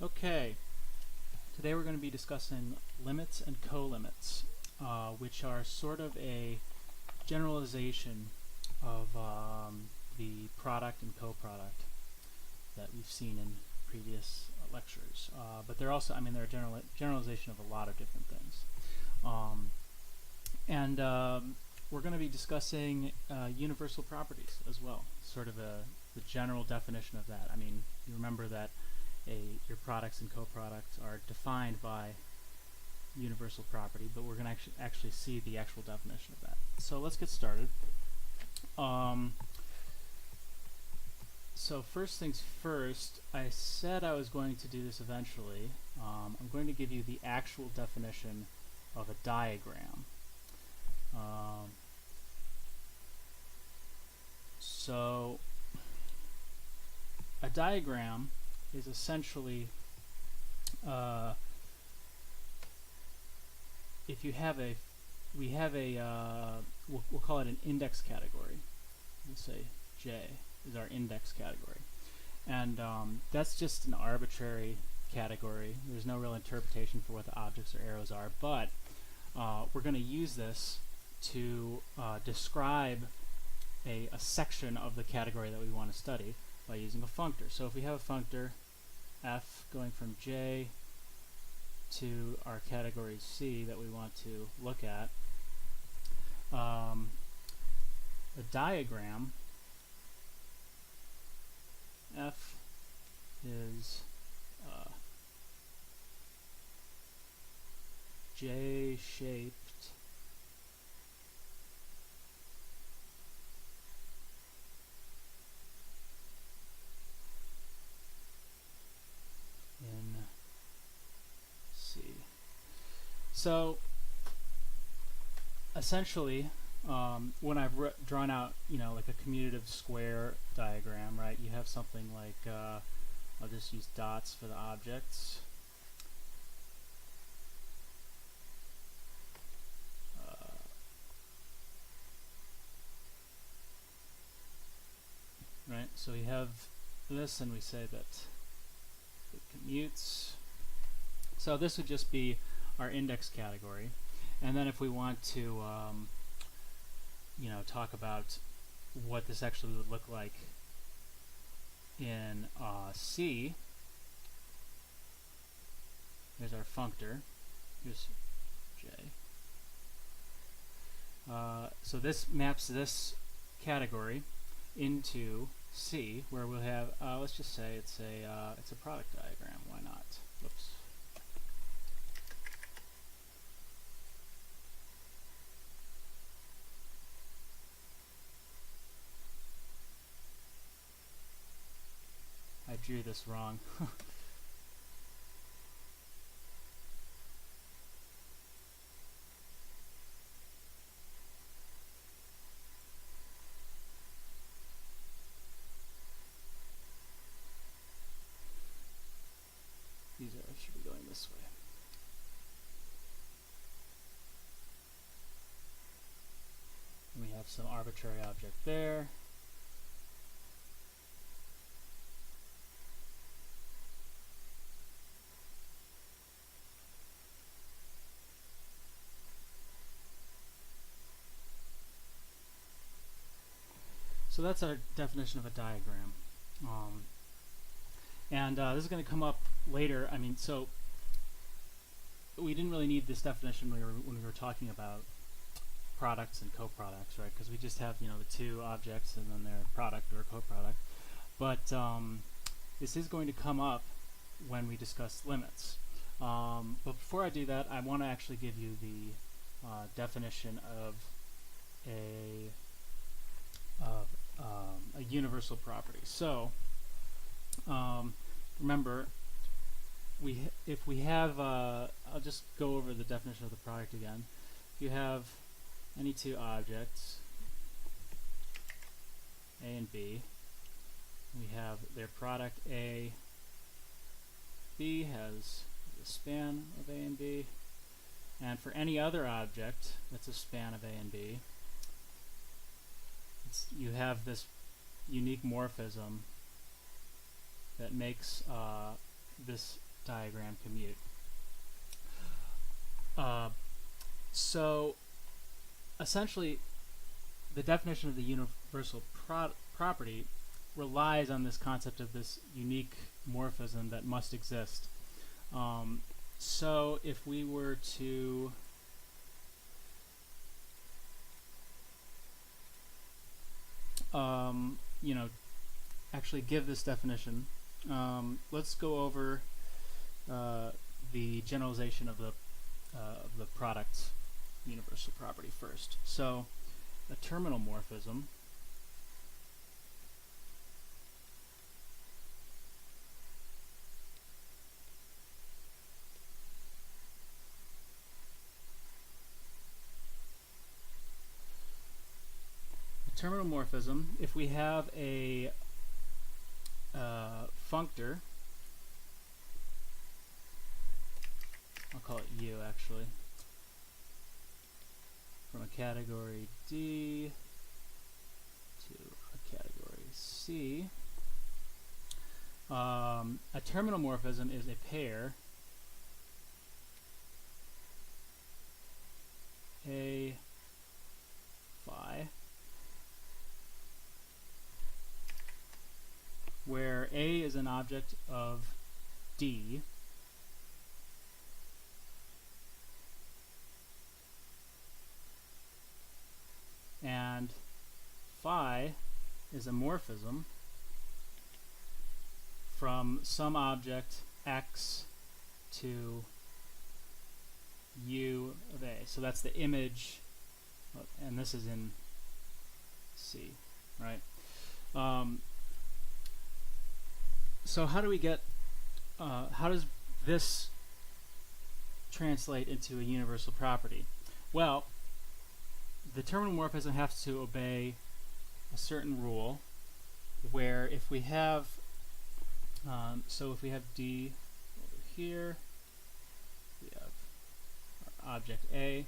Okay, today we're going to be discussing limits and colimits, which are sort of a generalization of the product and coproduct that we've seen in previous lectures. But they're also, they're a generalization of a lot of different things. We're going to be discussing universal properties as well, sort of the general definition of that. You remember that your products and coproducts are defined by universal property, but we're going to actually see the actual definition of that. So let's get started. So first things first, I said I was going to do this eventually. I'm going to give you the actual definition of a diagram. So a diagram is essentially if you have we'll call it an index category. We'll say J is our index category, and that's just an arbitrary category. There's no real interpretation for what the objects or arrows are, but we're going to use this to describe a section of the category that we want to study by using a functor. So if we have a functor f going from J to our category C that we want to look at, the diagram f is J-shaped in C. So essentially, when I've drawn out, like a commutative square diagram, right? You have something like, I'll just use dots for the objects. Right, so we have this, and we say that it commutes. So this would just be our index category, and then if we want to, talk about what this actually would look like in C, here's our functor. Here's J. So this maps this category into C, where we'll have, let's just say it's a product diagram. Why not? Whoops. I drew this wrong. These should be going this way. And we have some arbitrary object there. So that's our definition of a diagram. This is going to come up later. So we didn't really need this definition when we were talking about products and coproducts, right? Because we just have, the two objects and then their product or coproduct. But this is going to come up when we discuss limits. But before I do that, I want to actually give you the definition of a universal property. So remember, if we have, I'll just go over the definition of the product again. If you have any two objects, A and B, we have their product A. B has the span of A and B, and for any other object that's a span of A and B, you have this unique morphism that makes this diagram commute. So essentially, the definition of the universal property relies on this concept of this unique morphism that must exist. So if we were to actually give this definition, let's go over the generalization of the product universal property first. So a terminal morphism if we have a functor, I'll call it U actually, from a category D to a category C. A terminal morphism is a pair A phi where A is an object of D and phi is a morphism from some object X to U of A. So that's the image, and this is in C, right? So how do we get, how does this translate into a universal property? Well, the terminal morphism has to obey a certain rule where if we have, so if we have D over here, we have our object A,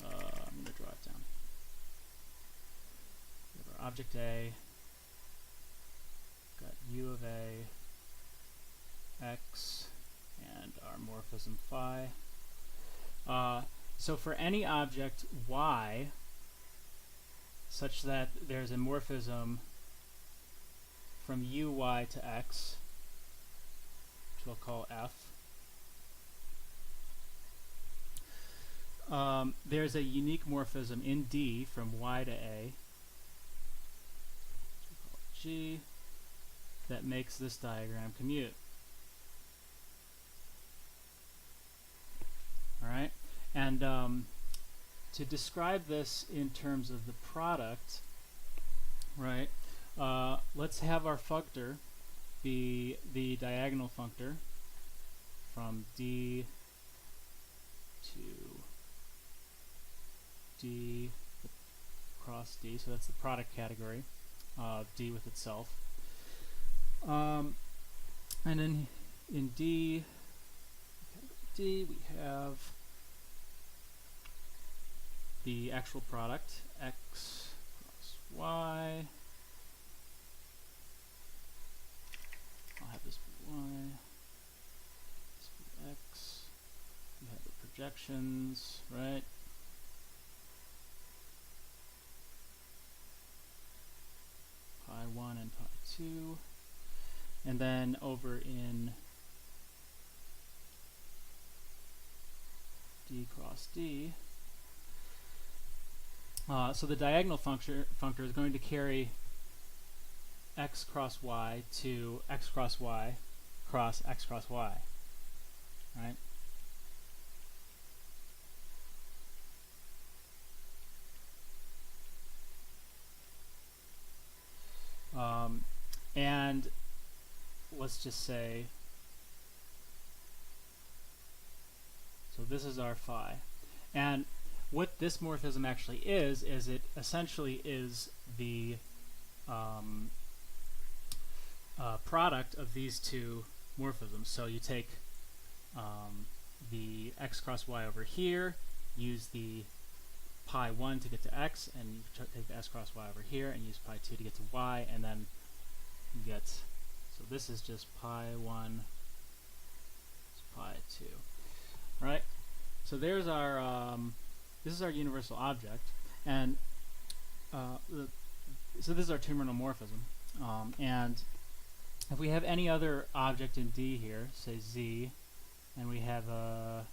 I'm going to draw it down. We have our object A, got U of A, X, and our morphism phi. So for any object Y, such that there's a morphism from Uy to X, which we'll call F, there's a unique morphism in D from Y to A, which we'll call G, that makes this diagram commute. Alright, and to describe this in terms of the product, right, let's have our functor be the diagonal functor from D to D cross D, so that's the product category of D with itself. And then in D we have the actual product, X cross Y. I'll have this be Y, this be X. We have the projections, right? Pi 1 and pi 2. And then over in D cross D, so the diagonal functor is going to carry X cross Y to X cross Y cross X cross Y, right? And let's just say, so this is our phi. And what this morphism actually is it essentially is the product of these two morphisms. So you take the X cross Y over here, use the pi 1 to get to x, and you take the s cross y over here and use pi 2 to get to y, and then you get, so this is just pi 1, pi 2. Right? So there's our, this is our universal object, and so this is our terminal morphism, and if we have any other object in D here, say z, and we have a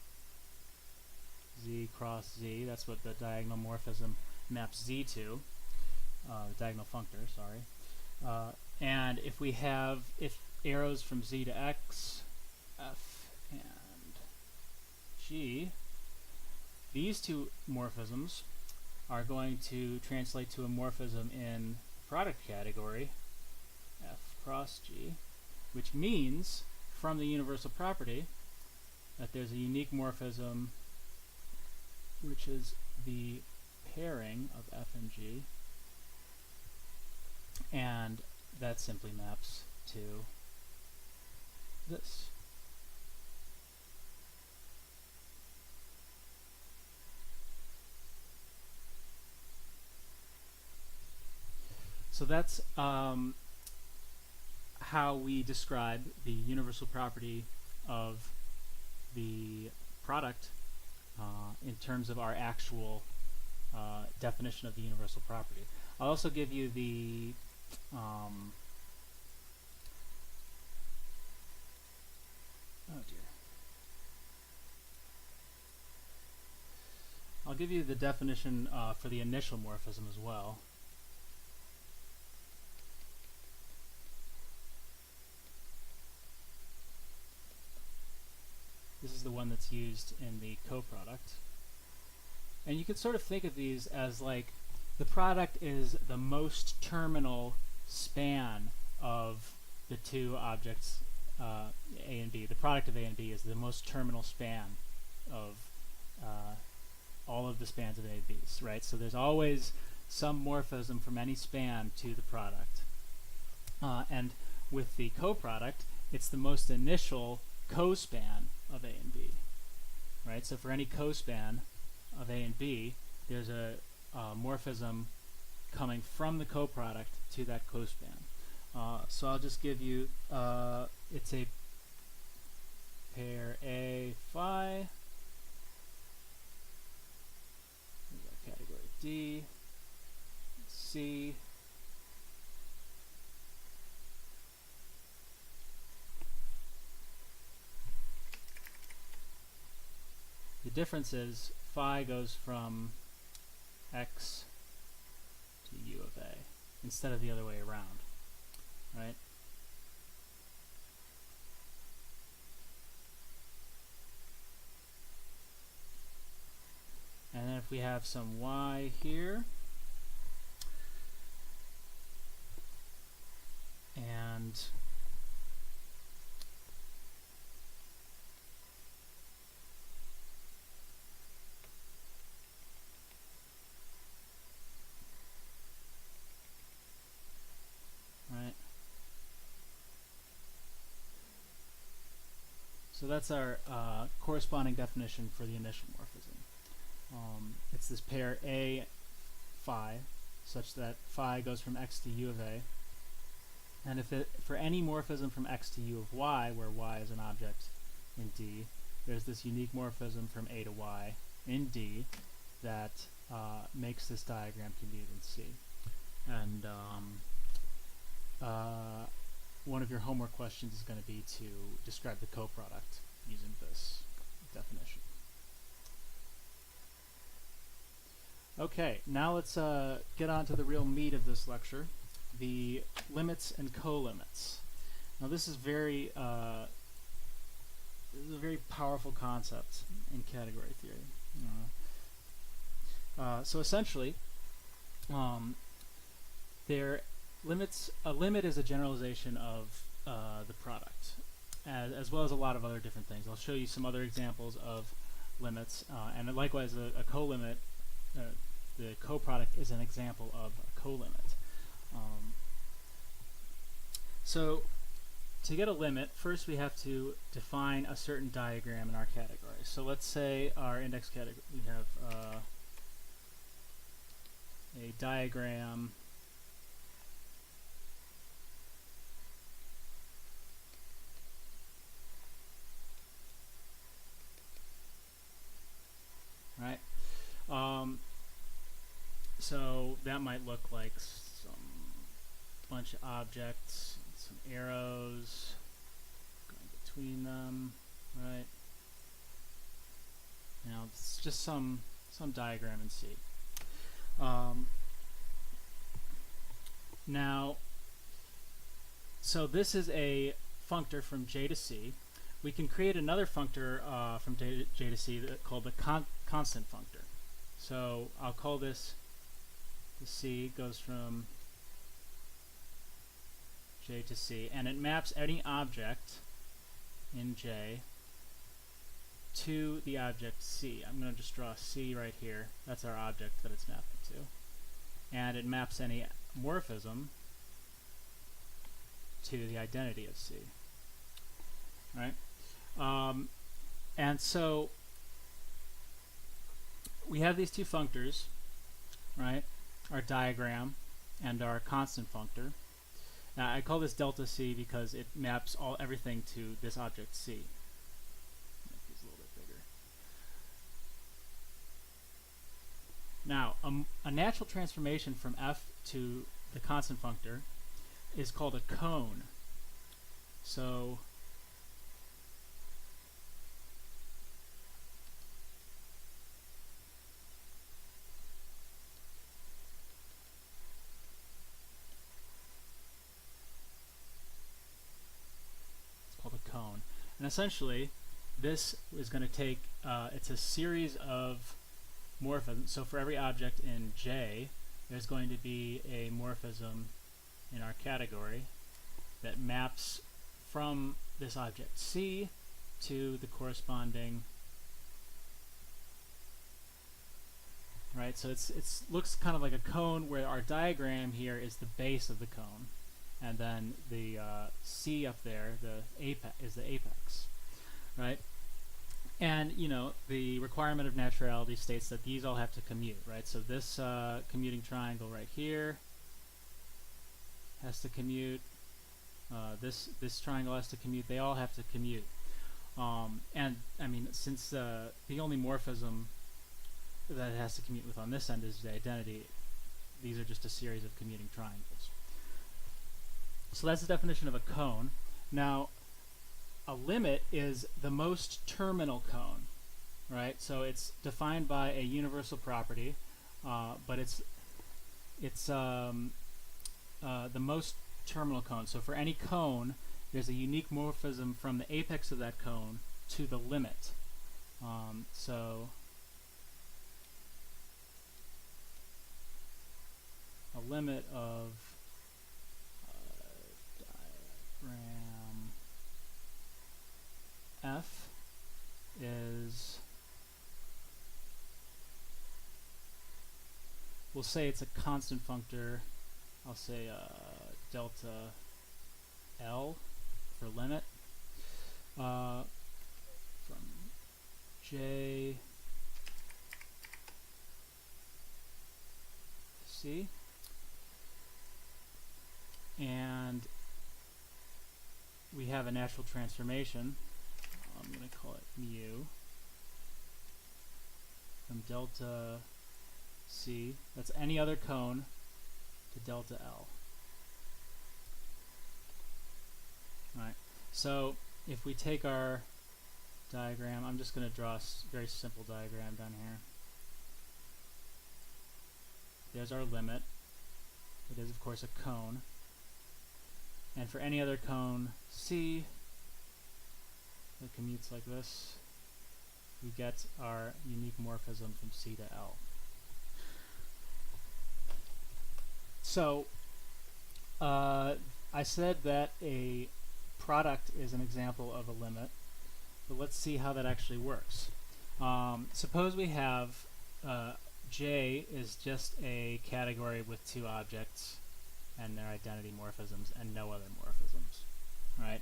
z cross z, that's what the diagonal morphism maps z to, the diagonal functor, sorry. And if we have, if arrows from z to x, f and g, these two morphisms are going to translate to a morphism in product category, f cross g, which means from the universal property that there's a unique morphism which is the pairing of f and g, and that simply maps to this. So that's how we describe the universal property of the product in terms of our actual definition of the universal property. I'll also give you the oh dear. I'll give you the definition for the initial morphism as well. This is the one that's used in the coproduct. And you can sort of think of these as like the product is the most terminal span of the two objects, A and B. The product of A and B is the most terminal span of all of the spans of A and B's, right? So there's always some morphism from any span to the product. And with the coproduct, it's the most initial cospan of A and B, right? So for any cospan of A and B, there's a morphism coming from the coproduct to that cospan. So I'll just give you, it's a pair A phi, there's our category D, C, the difference is phi goes from x to u of A instead of the other way around, right? And then if we have some y here, and so that's our corresponding definition for the initial morphism. It's this pair A phi, such that phi goes from x to u of A. And if it, for any morphism from x to u of y, where y is an object in D, there's this unique morphism from A to y in D that makes this diagram convenient in C. And one of your homework questions is going to be to describe the coproduct using this definition. Okay, now let's get on to the real meat of this lecture, the limits and co-limits. Now this is very a very powerful concept in category theory. So essentially, a limit is a generalization of the product, as well as a lot of other different things. I'll show you some other examples of limits, and likewise a co-limit. The coproduct is an example of a co-limit. So to get a limit, first we have to define a certain diagram in our category. So let's say our index category, we have a diagram right? So that might look like some bunch of objects, some arrows going between them, right? Now it's just some diagram in C. Now, so this is a functor from J to C. We can create another functor from J to C called the constant functor. So I'll call this the C, goes from J to C, and it maps any object in J to the object C. I'm going to just draw C right here. That's our object that it's mapping to. And it maps any morphism to the identity of C. Right? And so we have these two functors, right? Our diagram and our constant functor. Now I call this delta C because it maps everything to this object C. Make these a little bit bigger. Now a natural transformation from F to the constant functor is called a cone. So cone. And essentially, this is going to take, it's a series of morphisms. So for every object in J, there's going to be a morphism in our category that maps from this object C to the corresponding, right? So it looks kind of like a cone where our diagram here is the base of the cone. And then the C up there, the apex, is the apex, right? And you know the requirement of naturality states that these all have to commute, right? So this commuting triangle right here has to commute. This triangle has to commute. They all have to commute. And I mean, since the only morphism that it has to commute with on this end is the identity, these are just a series of commuting triangles. So that's the definition of a cone. Now, a limit is the most terminal cone, right? So it's defined by a universal property, but it's the most terminal cone. So for any cone, there's a unique morphism from the apex of that cone to the limit. So a limit of diagram F is, we'll say it's a constant functor. I'll say delta L for limit from J to C, and we have a natural transformation. I'm going to call it mu from delta C, that's any other cone, to delta L. Right. So if we take our diagram, I'm just going to draw a very simple diagram down here. There's our limit. It is, of course, a cone. And for any other cone C that commutes like this, we get our unique morphism from C to L. So I said that a product is an example of a limit, but let's see how that actually works. Suppose we have J is just a category with two objects and their identity morphisms and no other morphisms, right?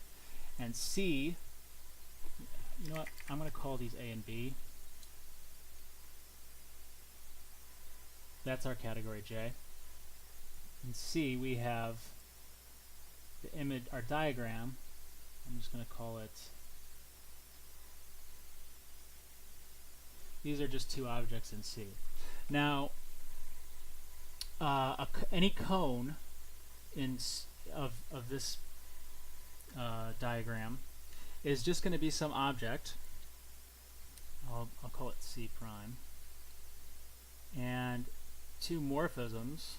And C, you know what, I'm going to call these A and B. that's our category J. In C, we have the image, our diagram. I'm just going to call it. These are just two objects in C. Now, any cone of this diagram is just going to be some object. I'll call it C prime, and two morphisms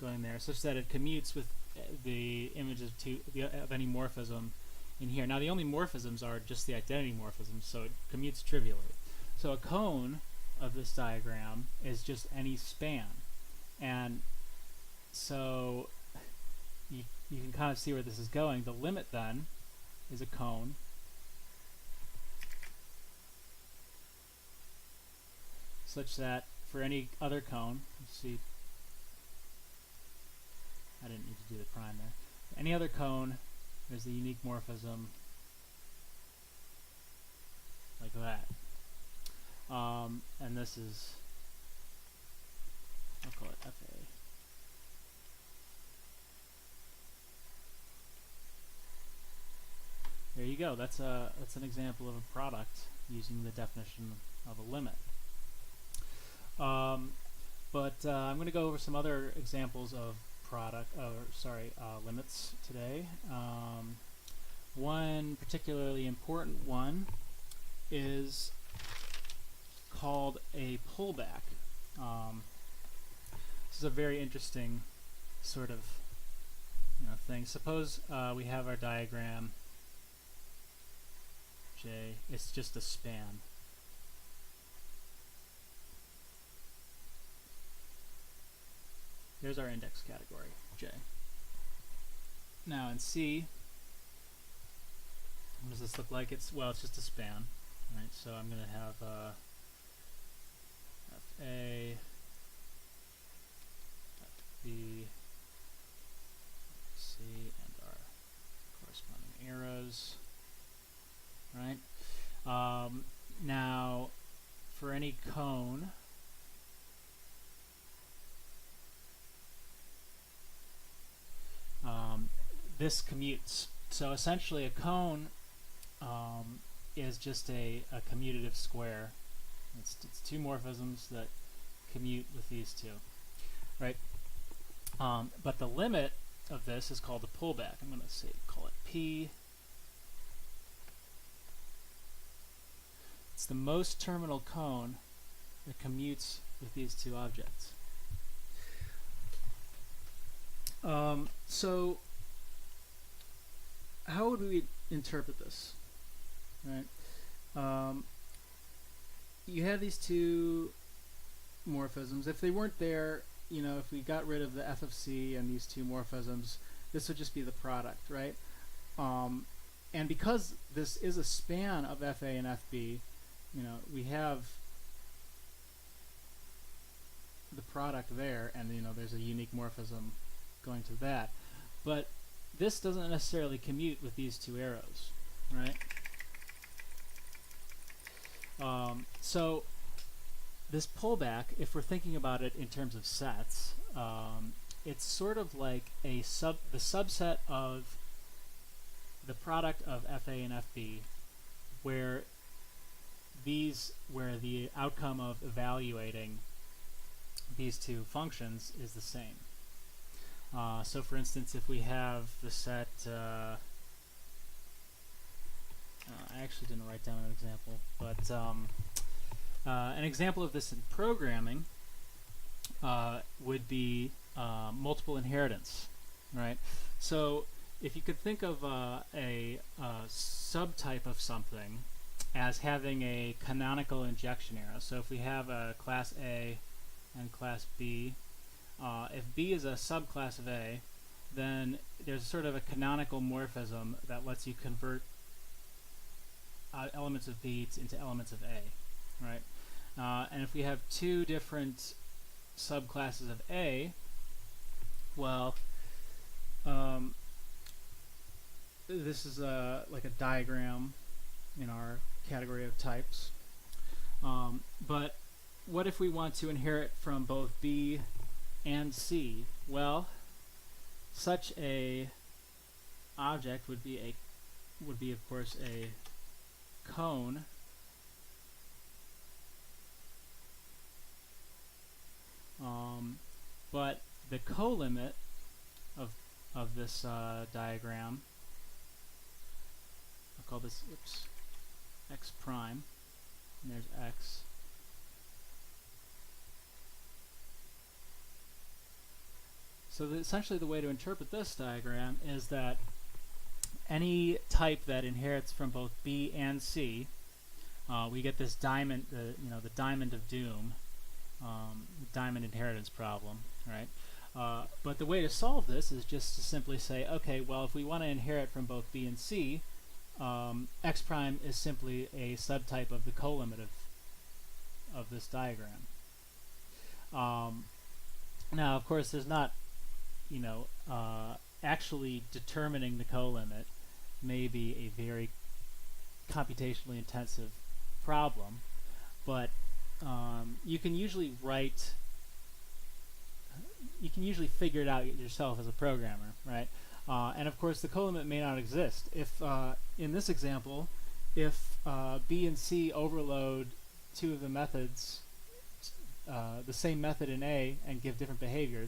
going there, such that it commutes with the images of any morphism in here. Now, the only morphisms are just the identity morphisms, so it commutes trivially. So a cone of this diagram is just any span, and so you can kind of see where this is going. The limit then is a cone such that for any other cone, let's see, I didn't need to do the prime there. For any other cone, there's the unique morphism like that. And this is, I'll call it FA. There you go. That's an example of a product using the definition of a limit. But I'm going to go over some other examples of limits today. One particularly important one is called a pullback. This is a very interesting sort of thing. Suppose we have our diagram J. It's just a span. There's our index category, J. Now in C, what does this look like? It's just a span, right? So I'm going to have FA, FB, C, and our corresponding arrows, right? Now, for any cone, this commutes. So essentially a cone is just a commutative square. It's two morphisms that commute with these two, right? But the limit of this is called a pullback. I'm going to call it P. It's the most terminal cone that commutes with these two objects. So how would we interpret this, right? You have these two morphisms. If they weren't there, if we got rid of the f of c and these two morphisms, this would just be the product, right? And because this is a span of fa and fb, we have the product there, and there's a unique morphism going to that. But this doesn't necessarily commute with these two arrows, right? So this pullback, if we're thinking about it in terms of sets, it's sort of like the subset of the product of FA and FB, where the outcome of evaluating these two functions is the same. So for instance, if we have the set, I actually didn't write down an example, but an example of this in programming would be multiple inheritance, right? So if you could think of a subtype of something as having a canonical injection arrow. So if we have a class A and class B, if B is a subclass of A, then there's sort of a canonical morphism that lets you convert elements of B into elements of A, right? And if we have two different subclasses of A, well, this is like a diagram in our category of types. But what if we want to inherit from both B and C? Well, such a object would be of course a cone but the colimit of this diagram, I'll call this x prime, and there's x. So essentially the way to interpret this diagram is that any type that inherits from both B and C, we get this diamond, the diamond of doom, diamond inheritance problem, right? But the way to solve this is just to simply say, okay, well, if we want to inherit from both B and C, x prime is simply a subtype of the colimit of this diagram. Now, of course, there's not, actually determining the colimit may be a very computationally intensive problem, but you can usually figure it out yourself as a programmer, right? And of course the colimit may not exist. If in this example, if B and C overload two of the methods, the same method in A, and give different behavior,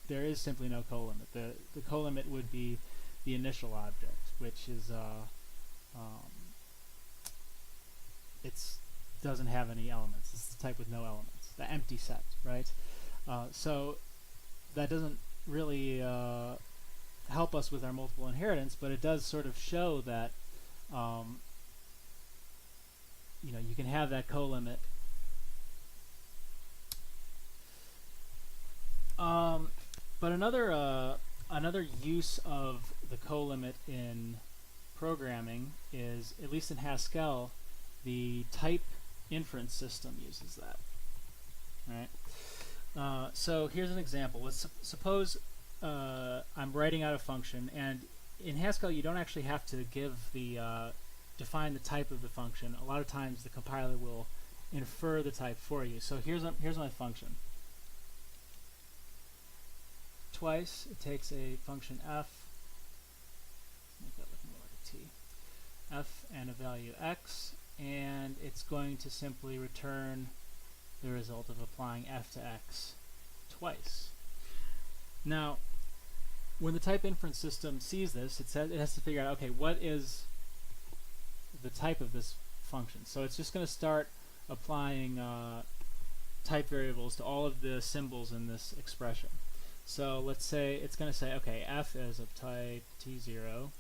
there is simply no colimit. The colimit would be the initial object, which is it's doesn't have any elements. It's the type with no elements, the empty set, right? So that doesn't really help us with our multiple inheritance, but it does sort of show that you can have that colimit. But another use of the colimit in programming is, at least in Haskell, the type inference system uses that. Right. So here's an example. Let's suppose I'm writing out a function, and in Haskell you don't actually have to define the type of the function. A lot of times the compiler will infer the type for you. So here's my function. Twice it takes a function f, make that look more like a t, f and a value x, and it's going to simply return the result of applying f to x twice. Now, when the type inference system sees this, it has to figure out, okay, what is the type of this function? So it's just going to start applying type variables to all of the symbols in this expression. So let's say it's going to say, okay, f is of type t0,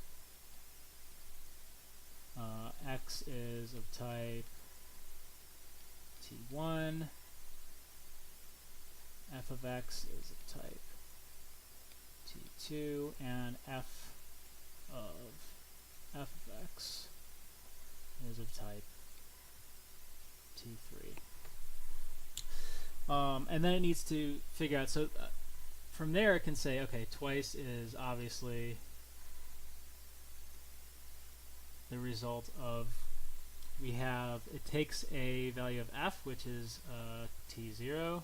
x is of type t1, f of x is of type t2, and f of x is of type t3. And then it needs to figure out, so from there it can say, okay, twice is obviously the result of, it takes a value of f, which is t0,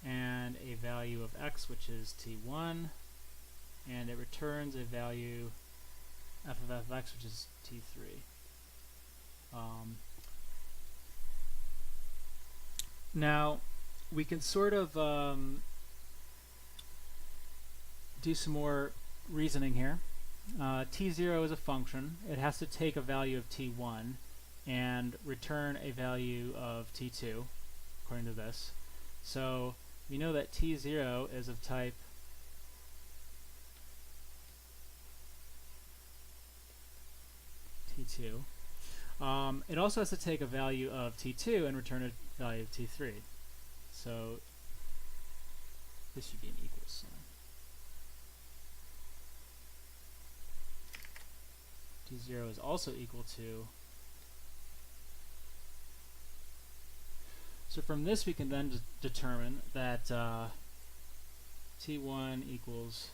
and a value of x, which is t1, and it returns a value f of x, which is t3. Now, we can sort of do some more reasoning here. T0 is a function. It has to take a value of t1 and return a value of t2, according to this. So we know that t0 is of type t2. It also has to take a value of t2 and return a value of t3. So this should be an equals sign. T0 is also equal to. So from this we can then determine that T1 equals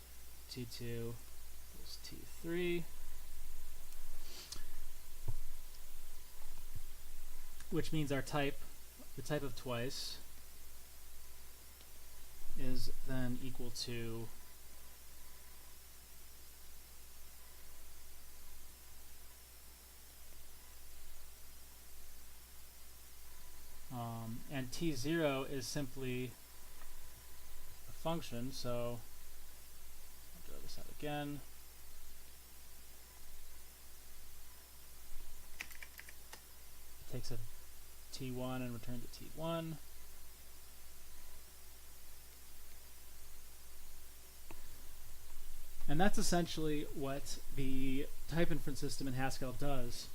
T2 equals T3. which means our type, the type of twice, is then equal to and t0 is simply a function, so I'll draw this out again. It takes a t1 and returns a t1. And that's essentially what the type inference system in Haskell does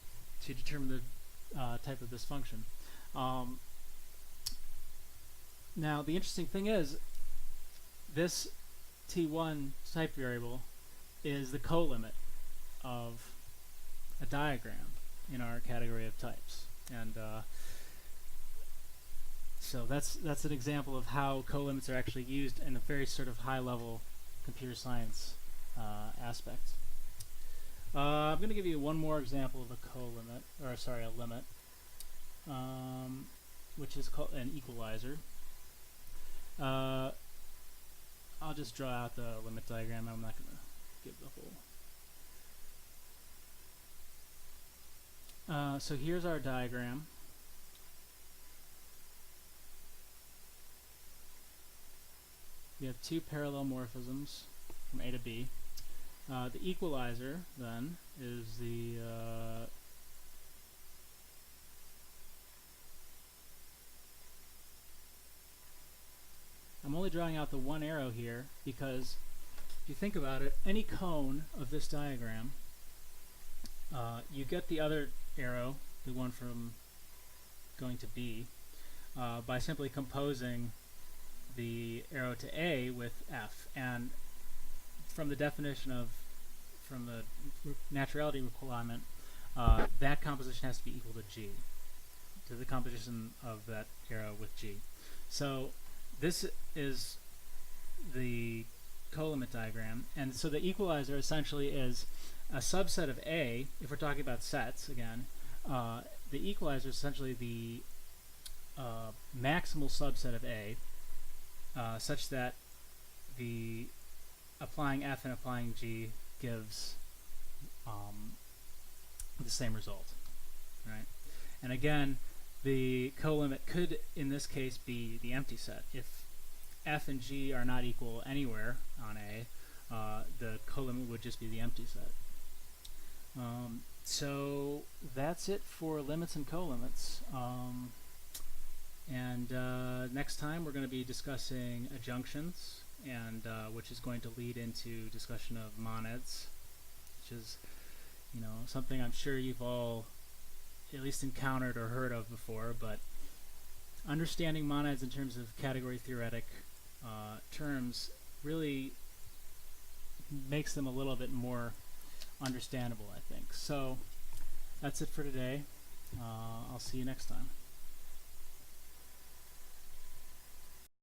to determine the type of this function. Now, the interesting thing is, this t1 type variable is the colimit of a diagram in our category of types. And so that's an example of how colimits are actually used in a very sort of high-level computer science aspect. I'm going to give you one more example of a colimit, or sorry, a limit, which is called an equalizer. I'll just draw out the limit diagram. I'm not going to give the whole. So here's our diagram. We have two parallel morphisms from A to B. The equalizer, then, is the I'm only drawing out the one arrow here because if you think about it, any cone of this diagram, you get the other arrow, the one from going to B, by simply composing the arrow to A with F. And from the definition of, from the naturality requirement, that composition has to be equal to G, to the composition of that arrow with G. So this is the colimit diagram, and so the equalizer essentially is a subset of A. If we're talking about sets again, the equalizer is essentially the maximal subset of A, such that the applying F and applying G gives the same result, right? And again, the colimit could, in this case, be the empty set. If F and G are not equal anywhere on A, the colimit would just be the empty set. So that's it for limits and colimits. Next time we're going to be discussing adjunctions, and which is going to lead into discussion of monads, which is, you know, something I'm sure you've all at least encountered or heard of before, but understanding monads in terms of category theoretic terms really makes them a little bit more understandable, I think. So that's it for today. I'll see you next time.